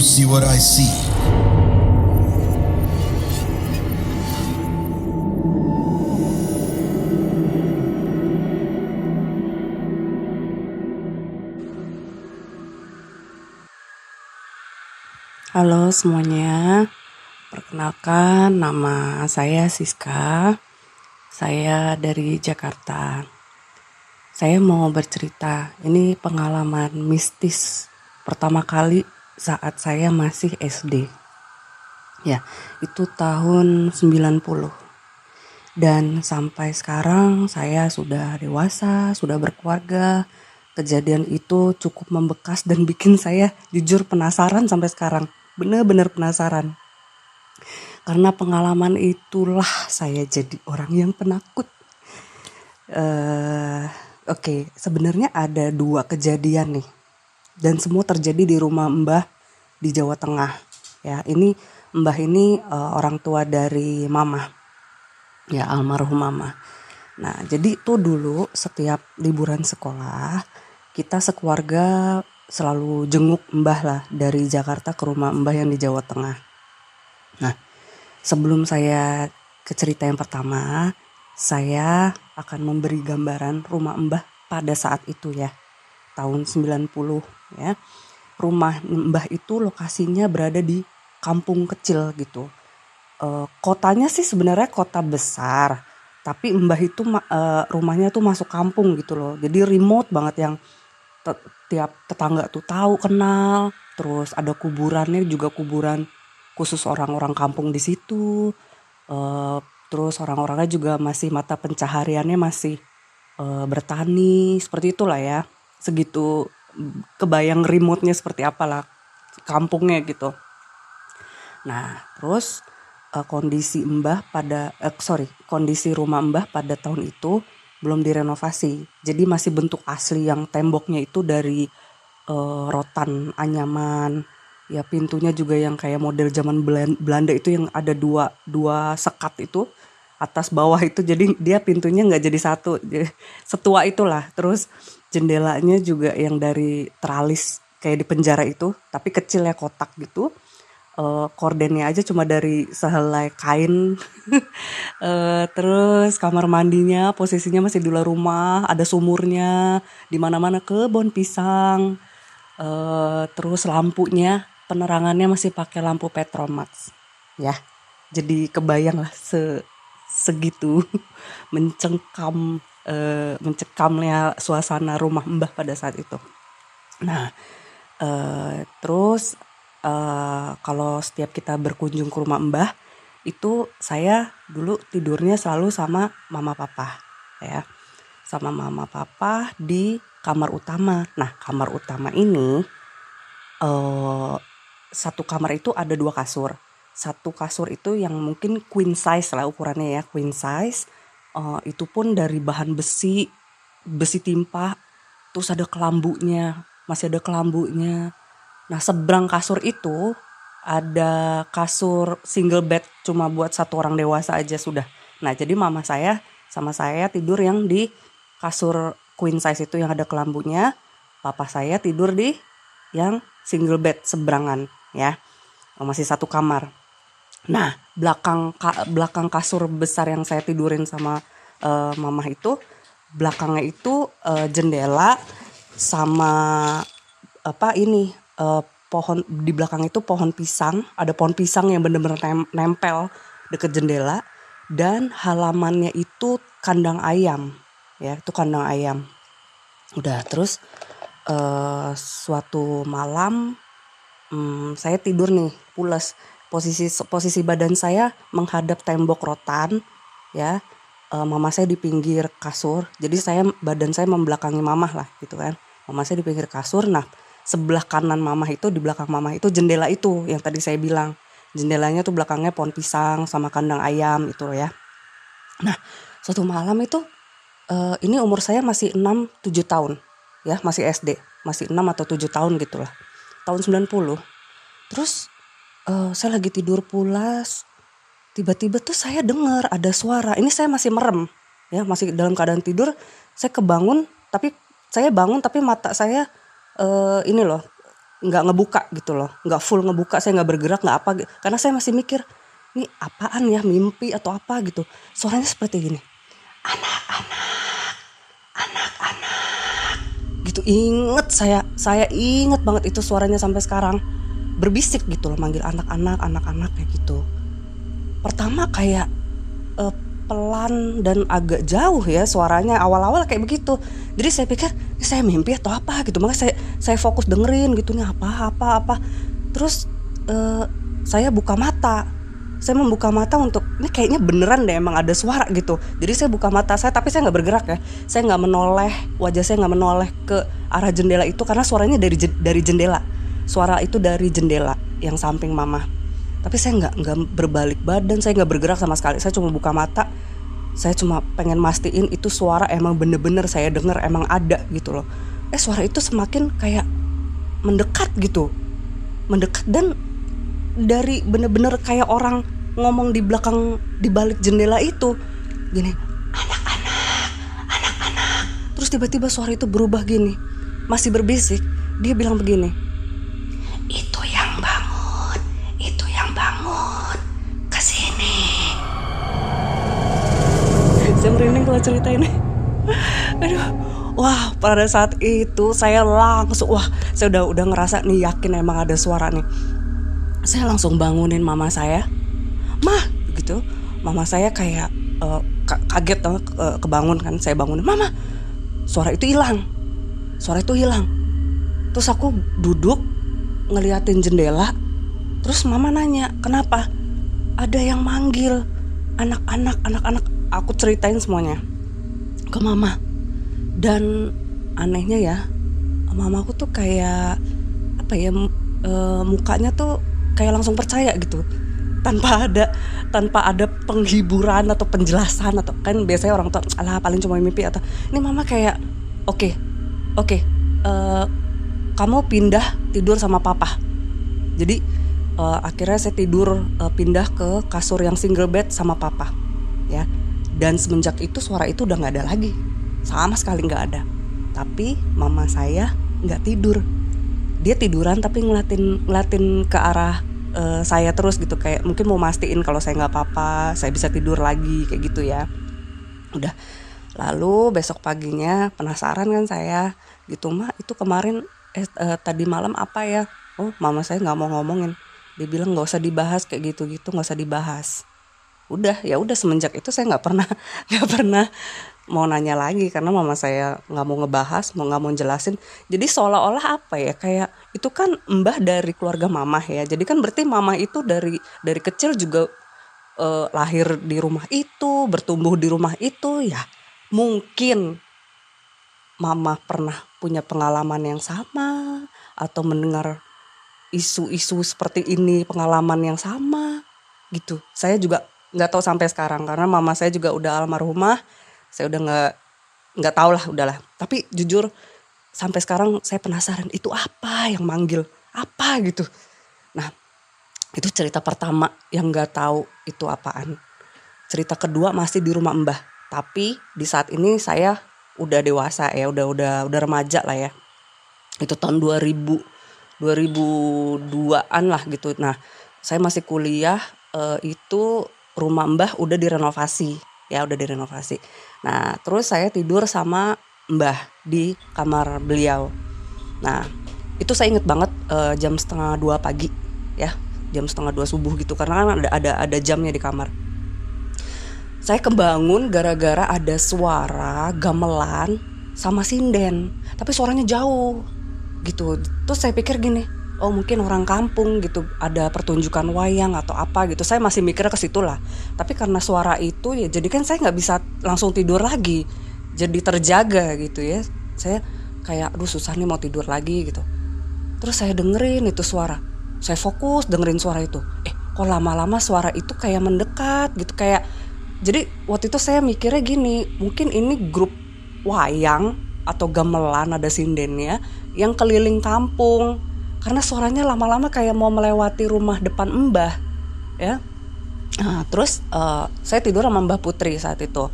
you see what I see? Halo semuanya, perkenalkan nama saya Siska, saya dari Jakarta. Saya mau bercerita, ini pengalaman mistis pertama kali saat saya masih SD. Ya, itu tahun 90. Dan sampai sekarang saya sudah dewasa, sudah berkeluarga. Kejadian itu cukup membekas dan bikin saya jujur penasaran sampai sekarang. Bener-bener penasaran. Karena pengalaman itulah saya jadi orang yang penakut. Oke, sebenarnya ada 2 kejadian nih. Dan semua terjadi di rumah Mbah di Jawa Tengah. Ya, ini Mbah ini orang tua dari Mama. Ya, almarhum Mama. Nah, jadi itu dulu setiap liburan sekolah, kita sekeluarga selalu jenguk Mbah lah dari Jakarta ke rumah Mbah yang di Jawa Tengah. Nah, sebelum saya ke cerita yang pertama, saya akan memberi gambaran rumah Mbah pada saat itu ya, tahun 90 ya. Rumah Mbah itu lokasinya berada di kampung kecil gitu. Kotanya sih sebenarnya kota besar, tapi Mbah itu rumahnya tuh masuk kampung gitu loh. Jadi remote banget yang tiap tetangga tuh tahu, kenal. Terus ada kuburannya juga kuburan khusus orang-orang kampung di situ. Eh, Terus orang-orangnya juga masih mata pencahariannya masih bertani seperti itulah ya. Segitu kebayang remote-nya seperti apalah kampungnya gitu. Nah, terus kondisi rumah Mbah pada tahun itu belum direnovasi. Jadi masih bentuk asli yang temboknya itu dari rotan anyaman. Ya pintunya juga yang kayak model zaman Belanda itu yang ada dua sekat itu atas bawah itu, jadi dia pintunya nggak jadi satu, setua itulah. Terus jendelanya juga yang dari teralis kayak di penjara itu, tapi kecil ya, kotak gitu. Kordennya aja cuma dari sehelai kain. Terus kamar mandinya posisinya masih di luar rumah, ada sumurnya, di mana-mana kebun pisang. Terus lampunya, penerangannya masih pakai lampu Petromax. Ya, jadi kebayang lah segitu mencekamnya suasana rumah Mbah pada saat itu. Nah, terus kalau setiap kita berkunjung ke rumah Mbah, itu saya dulu tidurnya selalu sama mama papa ya. Sama mama papa di kamar utama. Nah, kamar utama ini satu kamar itu ada 2 kasur. Satu kasur itu yang mungkin queen size lah ukurannya ya, queen size. Itu pun dari bahan besi timpa, terus ada kelambunya, masih ada kelambunya. Nah, seberang kasur itu ada kasur single bed cuma buat satu orang dewasa aja sudah. Nah, jadi mama saya sama saya tidur yang di kasur queen size itu yang ada kelambunya. Papa saya tidur di yang single bed seberangan ya. Masih satu kamar. Nah, belakang kasur besar yang saya tidurin sama mama itu, belakangnya itu jendela sama pohon di belakang itu, pohon pisang, ada pohon pisang yang bener-bener nempel deket jendela, dan halamannya itu kandang ayam ya, itu kandang ayam. Udah, terus suatu malam saya tidur nih pules, posisi badan saya menghadap tembok rotan ya. Mama saya di pinggir kasur, jadi badan saya membelakangi mama lah gitu kan. Mama saya di pinggir kasur. Nah, sebelah kanan mama itu, di belakang mama itu jendela itu yang tadi saya bilang, jendelanya tuh belakangnya pohon pisang sama kandang ayam itu ya. Nah, suatu malam itu ini umur saya masih 6-7 tahun ya, masih SD, masih 6 atau 7 tahun gitulah, tahun 90. Terus saya lagi tidur pulas, tiba-tiba tuh saya dengar ada suara. Ini saya masih merem ya, masih dalam keadaan tidur. Saya bangun tapi mata saya ini loh nggak ngebuka gitu loh, nggak full ngebuka, saya nggak bergerak, nggak apa, karena saya masih mikir ini apaan ya, mimpi atau apa gitu. Suaranya seperti gini, gitu. Saya inget banget itu suaranya sampai sekarang, berbisik gitu loh, manggil anak-anak kayak gitu. Pertama kayak pelan dan agak jauh ya suaranya, awal-awal kayak begitu. Jadi saya pikir ini saya mimpi atau apa gitu, makanya saya fokus dengerin gitu, nih apa. Terus saya buka mata. Saya membuka mata untuk ini kayaknya beneran deh emang ada suara gitu. Jadi saya buka mata saya, tapi saya nggak bergerak ya. Saya nggak menoleh, wajah saya nggak menoleh ke arah jendela itu karena suaranya dari jendela. Suara itu dari jendela yang samping mama. Tapi saya nggak berbalik badan, saya nggak bergerak sama sekali. Saya cuma buka mata. Saya cuma pengen mastiin itu suara emang bener-bener saya dengar, emang ada gitu loh. Suara itu semakin kayak mendekat gitu, mendekat, dan dari bener-bener kayak orang ngomong di belakang, di balik jendela itu gini, anak-anak. Terus tiba-tiba suara itu berubah gini, masih berbisik. Dia bilang begini, itu yang bangun kesini. Saya merinding kalau cerita ini. Aduh, wah, pada saat itu saya langsung, saya udah ngerasa nih, yakin emang ada suara nih. Saya langsung bangunin mama saya, "Mah," gitu. Mama saya kayak kaget, kebangun kan. Saya bangunin, "Mama, suara itu hilang." Terus aku duduk ngeliatin jendela. Terus mama nanya, "Kenapa?" "Ada yang manggil, anak-anak." Aku ceritain semuanya ke mama. Dan anehnya ya, mamaku tuh kayak apa ya, mukanya tuh kayak langsung percaya gitu, tanpa ada penghiburan atau penjelasan, atau kan biasanya orang tua alah paling cuma mimpi, atau ini mama kayak oke, kamu pindah tidur sama papa. Jadi akhirnya saya tidur, pindah ke kasur yang single bed sama papa ya. Dan semenjak itu suara itu udah nggak ada lagi, sama sekali nggak ada. Tapi mama saya nggak tidur, dia tiduran tapi ngeliatin ke arah saya terus gitu, kayak mungkin mau mastiin kalau saya nggak apa-apa, saya bisa tidur lagi kayak gitu ya. Udah, lalu besok paginya penasaran kan saya gitu, "Ma, itu kemarin tadi malam apa ya?" Oh, mama saya nggak mau ngomongin, dia bilang nggak usah dibahas kayak gitu, nggak usah dibahas. Ya udah, semenjak itu saya nggak pernah mau nanya lagi, karena mama saya nggak mau ngebahas, nggak mau jelasin. Jadi seolah-olah apa ya, kayak itu kan mbah dari keluarga mama ya. Jadi kan berarti mama itu dari kecil juga lahir di rumah itu, bertumbuh di rumah itu ya. Mungkin mama pernah punya pengalaman yang sama, atau mendengar isu-isu seperti ini, pengalaman yang sama gitu. Saya juga nggak tahu sampai sekarang, karena mama saya juga udah almarhumah. Saya udah nggak tahu lah, udahlah. Tapi jujur sampai sekarang saya penasaran, itu apa yang manggil, apa gitu. Nah, itu cerita pertama yang nggak tahu itu apaan. Cerita kedua masih di rumah mbah, tapi di saat ini saya udah dewasa ya, udah remaja lah ya. Itu tahun 2002-an lah gitu. Nah, saya masih kuliah, itu rumah mbah udah direnovasi. Nah, terus saya tidur sama mbah di kamar beliau. Nah, itu saya inget banget, jam 1:30 pagi ya, jam 1:30 subuh gitu, karena kan ada jamnya di kamar. Saya kebangun gara-gara ada suara gamelan sama sinden, tapi suaranya jauh gitu. Terus saya pikir gini, oh mungkin orang kampung gitu, ada pertunjukan wayang atau apa gitu. Saya masih mikirnya ke situ lah. Tapi karena suara itu ya, jadi kan saya nggak bisa langsung tidur lagi, jadi terjaga gitu ya. Saya kayak aduh susah nih mau tidur lagi gitu. Terus saya dengerin itu suara, saya fokus dengerin suara itu. Kok lama-lama suara itu kayak mendekat gitu, kayak, jadi waktu itu saya mikirnya gini, mungkin ini grup wayang atau gamelan ada sindennya yang keliling kampung, karena suaranya lama-lama kayak mau melewati rumah depan mbah ya. Nah, terus saya tidur sama Mbah Putri saat itu.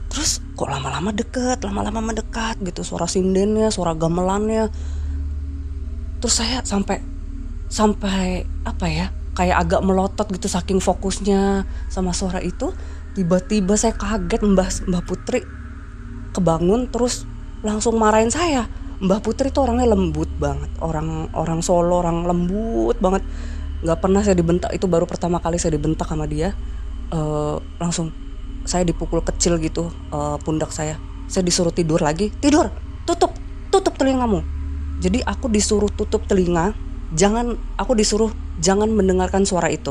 Terus kok lama-lama mendekat gitu, suara sindennya, suara gamelannya. Terus saya sampai apa ya, kayak agak melotot gitu saking fokusnya sama suara itu. Tiba-tiba saya kaget, Mbah Putri kebangun terus langsung marahin saya. Mbah Putri tuh orangnya lembut banget, orang Solo, orang lembut banget. Nggak pernah saya dibentak, itu baru pertama kali saya dibentak sama dia. Langsung saya dipukul kecil gitu, pundak saya disuruh tidur lagi. Tidur, tutup telingamu. Jadi aku disuruh tutup telinga, aku disuruh jangan mendengarkan suara itu.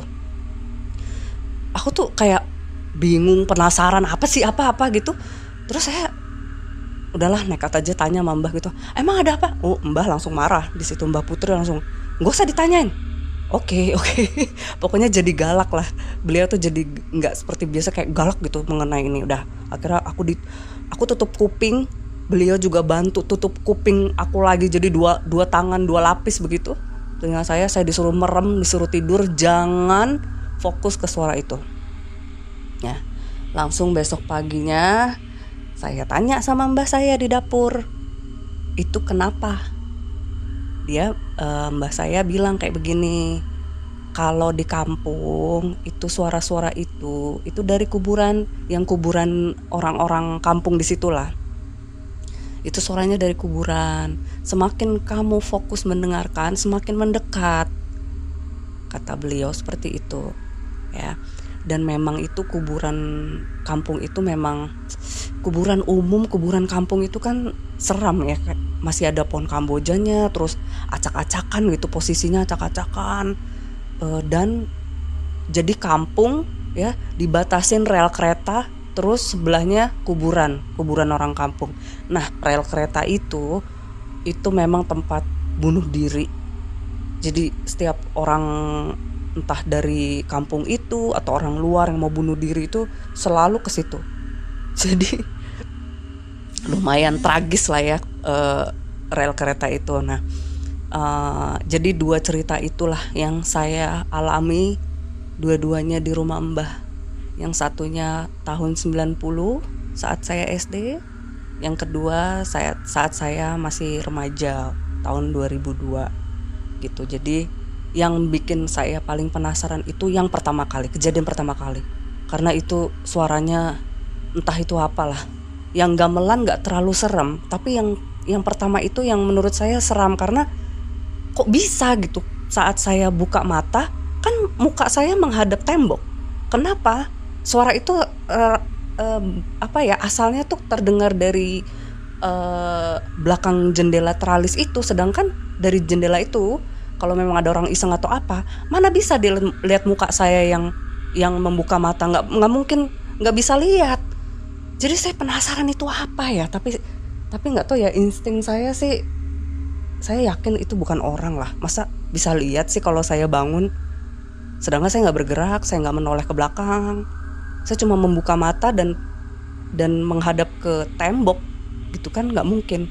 Aku tuh kayak bingung, penasaran apa gitu. Terus saya udahlah nekat aja tanya sama Mbah gitu, emang ada apa? Oh, Mbah langsung marah di situ. Mbah Putri langsung, nggak usah ditanyain. Oke. Pokoknya jadi galak lah. Beliau tuh jadi nggak seperti biasa kayak galak gitu mengenai ini. Udah akhirnya aku tutup kuping, beliau juga bantu tutup kuping aku lagi. Jadi dua tangan, 2 lapis begitu. Dengan saya disuruh merem, disuruh tidur, jangan fokus ke suara itu. Ya, langsung besok paginya saya tanya sama mbah saya di dapur, itu kenapa? Mbah saya bilang kayak begini, kalau di kampung itu suara-suara itu dari kuburan orang-orang kampung di situlah. Itu suaranya dari kuburan. Semakin kamu fokus mendengarkan, semakin mendekat. Kata beliau seperti itu. Ya. Dan memang itu kuburan kampung itu memang kuburan umum, kuburan kampung itu kan seram ya. Masih ada pohon kambojanya, terus acak-acakan gitu, posisinya acak-acakan. Dan jadi kampung ya, dibatasin rel kereta, terus sebelahnya kuburan orang kampung. Nah, rel kereta itu memang tempat bunuh diri. Jadi setiap orang entah dari kampung itu atau orang luar yang mau bunuh diri itu selalu ke situ. Jadi lumayan tragis lah ya rel kereta itu. Nah, jadi 2 cerita itulah yang saya alami, dua-duanya di rumah Mbah. Yang satunya tahun 90 saat saya SD, yang kedua saat saya masih remaja tahun 2002 gitu. Jadi yang bikin saya paling penasaran itu yang pertama kali, kejadian pertama kali. Karena itu suaranya entah itu apalah. Yang gamelan gak terlalu serem, tapi yang pertama itu yang menurut saya seram karena kok bisa gitu. Saat saya buka mata, kan muka saya menghadap tembok. Kenapa? Suara itu asalnya tuh terdengar dari belakang jendela teralis itu, sedangkan dari jendela itu kalau memang ada orang iseng atau apa, mana bisa dilihat muka saya yang membuka mata, nggak mungkin nggak bisa lihat. Jadi saya penasaran itu apa ya, tapi nggak tahu ya, insting saya sih, saya yakin itu bukan orang lah. Masa bisa lihat sih kalau saya bangun, sedangkan saya nggak bergerak, saya nggak menoleh ke belakang, saya cuma membuka mata dan menghadap ke tembok gitu kan, nggak mungkin.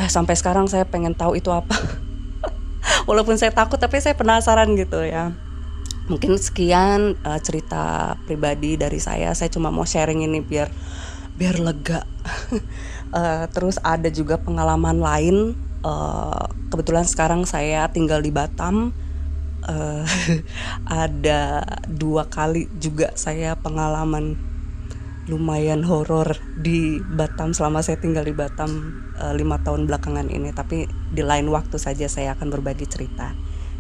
Sampai sekarang saya pengen tahu itu apa. Walaupun saya takut, tapi saya penasaran gitu ya. Mungkin sekian cerita pribadi dari saya cuma mau sharing ini biar lega. Terus ada juga pengalaman lain. Kebetulan sekarang saya tinggal di Batam. Ada 2 kali juga saya pengalaman lumayan horor di Batam selama saya tinggal di Batam 5 tahun belakangan ini. Tapi di lain waktu saja saya akan berbagi cerita.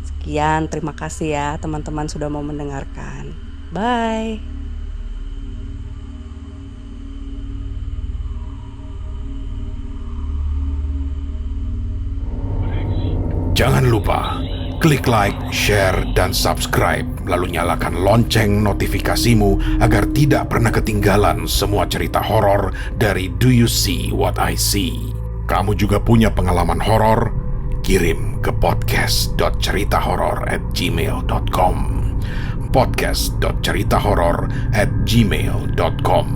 Sekian, terima kasih ya teman-teman sudah mau mendengarkan. Bye. Jangan lupa klik like, share, dan subscribe, lalu nyalakan lonceng notifikasimu agar tidak pernah ketinggalan semua cerita horor dari Do You See What I See. Kamu juga punya pengalaman horor? Kirim ke podcast.ceritahoror@gmail.com podcast.ceritahoror@gmail.com